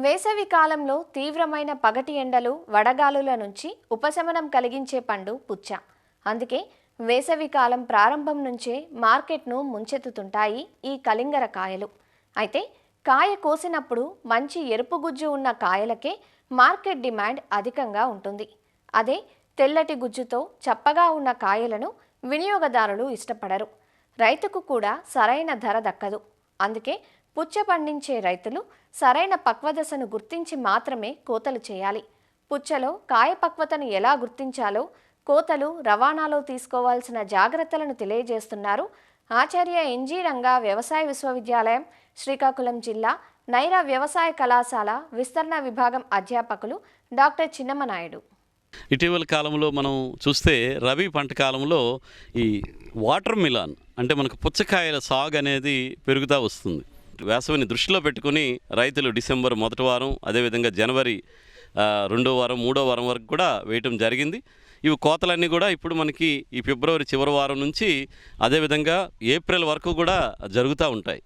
వేసవి కాలంలో తీవ్రమైన పగటి ఎండలు వడగాలుల నుంచి ఉపశమనం కలిగించే పండు పుచ్చ. అందుకే వేసవి కాలం ప్రారంభం నుంచే మార్కెట్ను ముంచెత్తుతుంటాయి ఈ కలింగర కాయలు. అయితే కాయ కోసినప్పుడు మంచి ఎరుపు గుజ్జు ఉన్న కాయలకే మార్కెట్ డిమాండ్ అధికంగా ఉంటుంది. అదే తెల్లటి గుజ్జుతో చప్పగా ఉన్న కాయలను వినియోగదారులు ఇష్టపడరు. రైతుకు కూడా సరైన ధర దక్కదు. అందుకే పుచ్చ పండించే రైతులు సరైన పక్వదశను గుర్తించి మాత్రమే కోతలు చేయాలి. పుచ్చలో కాయ పక్వతను ఎలా గుర్తించాలో, కోతలు రవాణాలో తీసుకోవాల్సిన జాగ్రత్తలను తెలియజేస్తున్నారు ఆచార్య ఎన్జీ రంగా వ్యవసాయ విశ్వవిద్యాలయం, శ్రీకాకుళం జిల్లా నైరా వ్యవసాయ కళాశాల విస్తరణ విభాగం అధ్యాపకులు డాక్టర్ చిన్నమనాయుడు. ఇటీవల కాలంలో మనం చూస్తే రబీ పంట కాలంలో ఈ వాటర్ మిలాన్ అంటే మనకు పుచ్చకాయల సాగు అనేది పెరుగుతూ వస్తుంది. వేసవిని దృష్టిలో పెట్టుకుని రైతులు డిసెంబర్ మొదటి వారం, అదేవిధంగా జనవరి రెండో వారం, మూడో వారం వరకు కూడా వేయటం జరిగింది. ఇవి కోతలన్నీ కూడా ఇప్పుడు మనకి ఈ ఫిబ్రవరి చివరి వారం నుంచి అదేవిధంగా ఏప్రిల్ వరకు కూడా జరుగుతూ ఉంటాయి.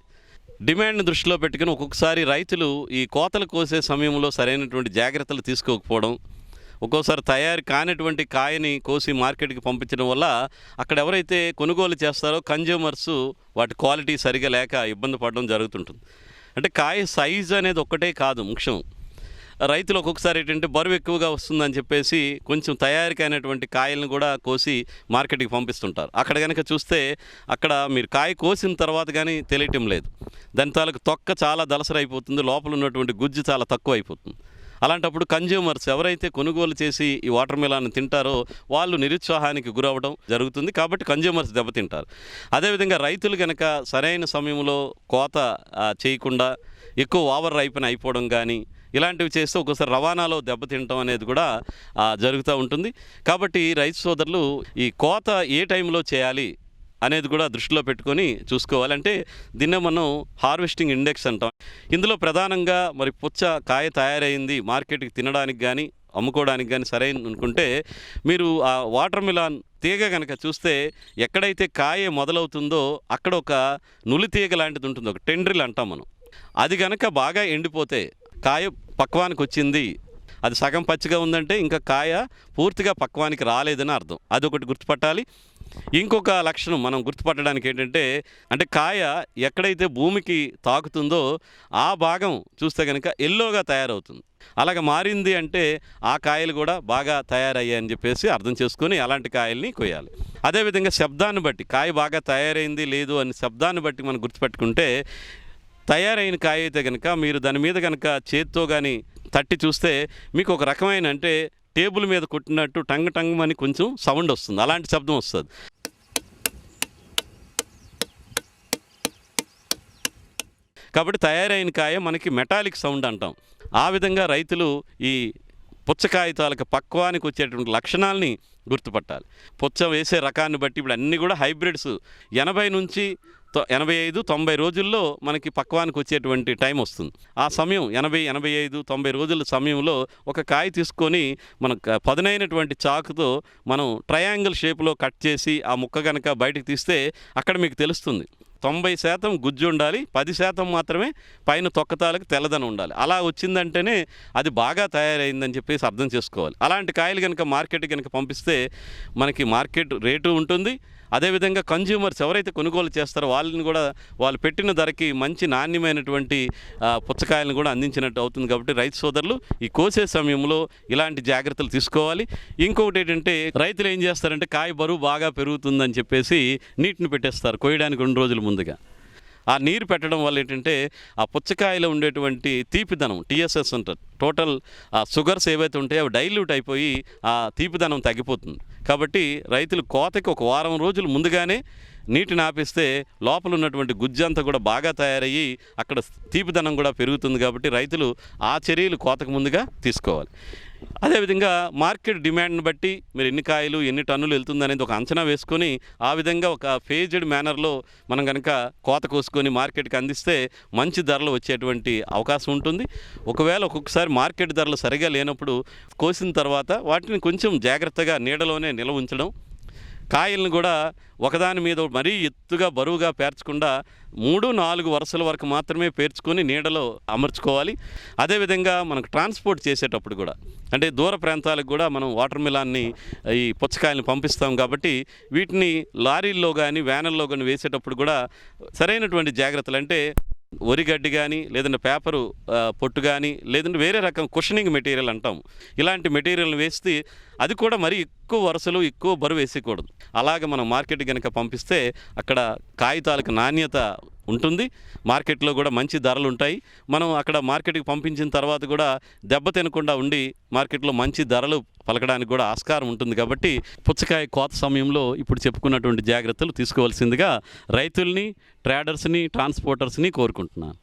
డిమాండ్ని దృష్టిలో పెట్టుకుని ఒక్కొక్కసారి రైతులు ఈ కోతలు కోసే సమయంలో సరైనటువంటి జాగ్రత్తలు తీసుకోకపోవడం, ఒక్కోసారి తయారు కానిటువంటి కాయని కోసి మార్కెట్కి పంపించడం వల్ల అక్కడ ఎవరైతే కొనుగోలు చేస్తారో కన్జ్యూమర్స్ వాటి క్వాలిటీ సరిగా లేక ఇబ్బంది పడడం జరుగుతుంటుంది. అంటే కాయ సైజు అనేది ఒక్కటే కాదు ముఖ్యం. రైతులు ఒక్కొక్కసారి ఏంటంటే బరువు ఎక్కువగా వస్తుందని చెప్పేసి కొంచెం తయారీకైనటువంటి కాయలను కూడా కోసి మార్కెట్కి పంపిస్తుంటారు. అక్కడ కనుక చూస్తే అక్కడ మీరు కాయ కోసిన తర్వాత కానీ తెలియటం లేదు. దాని తాలూకు తొక్క చాలా దలసరైపోతుంది, లోపల ఉన్నటువంటి గుజ్జు చాలా తక్కువ అయిపోతుంది. అలాంటప్పుడు కన్జ్యూమర్స్ ఎవరైతే కొనుగోలు చేసి ఈ వాటర్ మిలాన్ తింటారో వాళ్ళు నిరుత్సాహానికి గురవడం జరుగుతుంది. కాబట్టి కన్జ్యూమర్స్ దెబ్బతింటారు. అదేవిధంగా రైతులు కనుక సరైన సమయంలో కోత చేయకుండా ఎక్కువ ఓవర్ రైపెన్ అయిపోవడం కానీ ఇలాంటివి చేస్తే ఒక్కోసారి రవాణాలో దెబ్బతింటం అనేది కూడా జరుగుతూ ఉంటుంది. కాబట్టి రైతు సోదరులు ఈ కోత ఏ టైంలో చేయాలి అనేది కూడా దృష్టిలో పెట్టుకొని చూసుకోవాలి. అంటే దీన్నే మనం హార్వెస్టింగ్ ఇండెక్స్ అంటాం. ఇందులో ప్రధానంగా మరి పుచ్చ కాయ తయారైంది మార్కెట్కి తినడానికి కానీ అమ్ముకోవడానికి కానీ సరైన అనుకుంటే మీరు ఆ వాటర్ మిలాన్ తీగ కనుక చూస్తే ఎక్కడైతే కాయ మొదలవుతుందో అక్కడ ఒక నులి తీగ లాంటిది ఉంటుంది, ఒక టెండ్రిల్ అంటాం మనం. అది కనుక బాగా ఎండిపోతే కాయ పక్వానికి వచ్చింది, అది సగం పచ్చిగా ఉందంటే ఇంకా కాయ పూర్తిగా పక్వానికి రాలేదని అర్థం. అదొకటి గుర్తుపట్టాలి. ఇంకొక లక్షణం మనం గుర్తుపట్టడానికి ఏంటంటే, అంటే కాయ ఎక్కడైతే భూమికి తాకుతుందో ఆ భాగం చూస్తే కనుక ఎల్లోగా తయారవుతుంది. అలాగ మారింది అంటే ఆ కాయలు కూడా బాగా తయారయ్యాయని చెప్పేసి అర్థం చేసుకొని అలాంటి కాయల్ని కొయ్యాలి. అదేవిధంగా శబ్దాన్ని బట్టి కాయ బాగా తయారైంది లేదు అని శబ్దాన్ని బట్టి మనం గుర్తుపెట్టుకుంటే, తయారైన కాయ అయితే కనుక మీరు దాని మీద కనుక చేత్తో కానీ తట్టి చూస్తే మీకు ఒక రకమైన అంటే టేబుల్ మీద కొట్టినట్టు టంగ్ టంగ్ అని కొంచెం సౌండ్ వస్తుంది, అలాంటి శబ్దం వస్తుంది. కాబట్టి తయారైన కాయ మనకి మెటాలిక్ సౌండ్ అంటాం. ఆ విధంగా రైతులు ఈ పుచ్చకాయ తాలూకు పక్వానికి వచ్చేటువంటి లక్షణాలని గుర్తుపట్టాలి. పుచ్చ వేసే రకాన్ని బట్టి ఇప్పుడు అన్నీ కూడా హైబ్రిడ్స్ 80 నుంచి 85-90 రోజుల్లో మనకి పక్వానికి వచ్చేటువంటి టైం వస్తుంది. ఆ సమయం 80-85-90 రోజుల సమయంలో ఒక కాయ తీసుకొని మనం పదునైనటువంటి చాకుతో మనం ట్రయాంగిల్ షేప్లో కట్ చేసి ఆ ముక్క కనుక బయటకు తీస్తే అక్కడ మీకు తెలుస్తుంది 90% గుజ్జు ఉండాలి, 10% మాత్రమే పైన తొక్కతాలకు తెల్లదనం ఉండాలి. అలా వచ్చిందంటేనే అది బాగా తయారైందని చెప్పేసి అర్థం చేసుకోవాలి. అలాంటి కాయలు కనుక మార్కెట్ కనుక పంపిస్తే మనకి మార్కెట్ రేటు ఉంటుంది. అదేవిధంగా కన్జ్యూమర్స్ ఎవరైతే కొనుగోలు చేస్తారో వాళ్ళని కూడా వాళ్ళు పెట్టిన ధరకి మంచి నాణ్యమైనటువంటి పుచ్చకాయలను కూడా అందించినట్టు అవుతుంది. కాబట్టి రైతు సోదరులు ఈ కోసే సమయంలో ఇలాంటి జాగ్రత్తలు తీసుకోవాలి. ఇంకొకటి ఏంటంటే రైతులు ఏం చేస్తారంటే కాయ బరువు బాగా పెరుగుతుందని చెప్పేసి నీటిని పెట్టేస్తారు కోయడానికి 2 రోజుల ముందుగా. ఆ నీరు పెట్టడం వల్ల ఏంటంటే ఆ పుచ్చకాయలో ఉండేటువంటి తీపిదనం టీఎస్ఎస్ అంటారు, టోటల్ షుగర్స్ ఏవైతే ఉంటాయో అవి డైల్యూట్ అయిపోయి ఆ తీపిదనం తగ్గిపోతుంది. కాబట్టి రైతులు కోతకి ఒక వారం రోజులు ముందుగానే నీటిని ఆపిస్తే లోపల ఉన్నటువంటి గుజ్జంతా కూడా బాగా తయారయ్యి అక్కడ తీపిదనం కూడా పెరుగుతుంది. కాబట్టి రైతులు ఆ చర్యలు కోతకు ముందుగా తీసుకోవాలి. అదేవిధంగా మార్కెట్ డిమాండ్ని బట్టి మీరు ఎన్ని కాయలు ఎన్ని టన్నులు వెళ్తుంది అనేది ఒక అంచనా వేసుకొని ఆ విధంగా ఒక ఫేజ్డ్ మేనర్లో మనం కనుక కోత కోసుకొని మార్కెట్కి అందిస్తే మంచి ధరలు వచ్చేటువంటి అవకాశం ఉంటుంది. ఒకవేళ ఒక్కొక్కసారి మార్కెట్ ధరలు సరిగా లేనప్పుడు కోసిన తర్వాత వాటిని కొంచెం జాగ్రత్తగా నీడలోనే నిల్వ ఉంచడం, కాయలను కూడా ఒకదాని మీద మరీ ఎత్తుగా బరువుగా పేర్చకుండా 3-4 వరుసల వరకు మాత్రమే పేర్చుకొని నీడలో అమర్చుకోవాలి. అదేవిధంగా మనకు ట్రాన్స్పోర్ట్ చేసేటప్పుడు కూడా, అంటే దూర ప్రాంతాలకు కూడా మనం వాటర్ మిలాన్ని ఈ పుచ్చకాయలను పంపిస్తాం కాబట్టి వీటిని లారీల్లో కానీ వ్యానుల్లో కానీ వేసేటప్పుడు కూడా సరైనటువంటి జాగ్రత్తలు, అంటే వరిగడ్డి కానీ లేదంటే పేపరు పొట్టు కానీ లేదంటే వేరే రకం కుషనింగ్ మెటీరియల్ అంటాం, ఇలాంటి మెటీరియల్ని వేస్తే అది కూడా మరీ ఎక్కువ వరుసలు ఎక్కువ బరువు వేసేయకూడదు. అలాగే మనం మార్కెట్ కనుక పంపిస్తే అక్కడ కాగితాలకు నాణ్యత ఉంటుంది, మార్కెట్లో కూడా మంచి ధరలు ఉంటాయి. మనం అక్కడ మార్కెట్కి పంపించిన తర్వాత కూడా దెబ్బ తినకుండా ఉండి మార్కెట్లో మంచి ధరలు పలకడానికి కూడా ఆస్కారం ఉంటుంది. కాబట్టి పుచ్చకాయ కోత సమయంలో ఇప్పుడు చెప్పుకున్నటువంటి జాగ్రత్తలు తీసుకోవాల్సిందిగా రైతుల్ని, ట్రేడర్స్ని, ట్రాన్స్పోర్టర్స్ని కోరుకుంటున్నాను.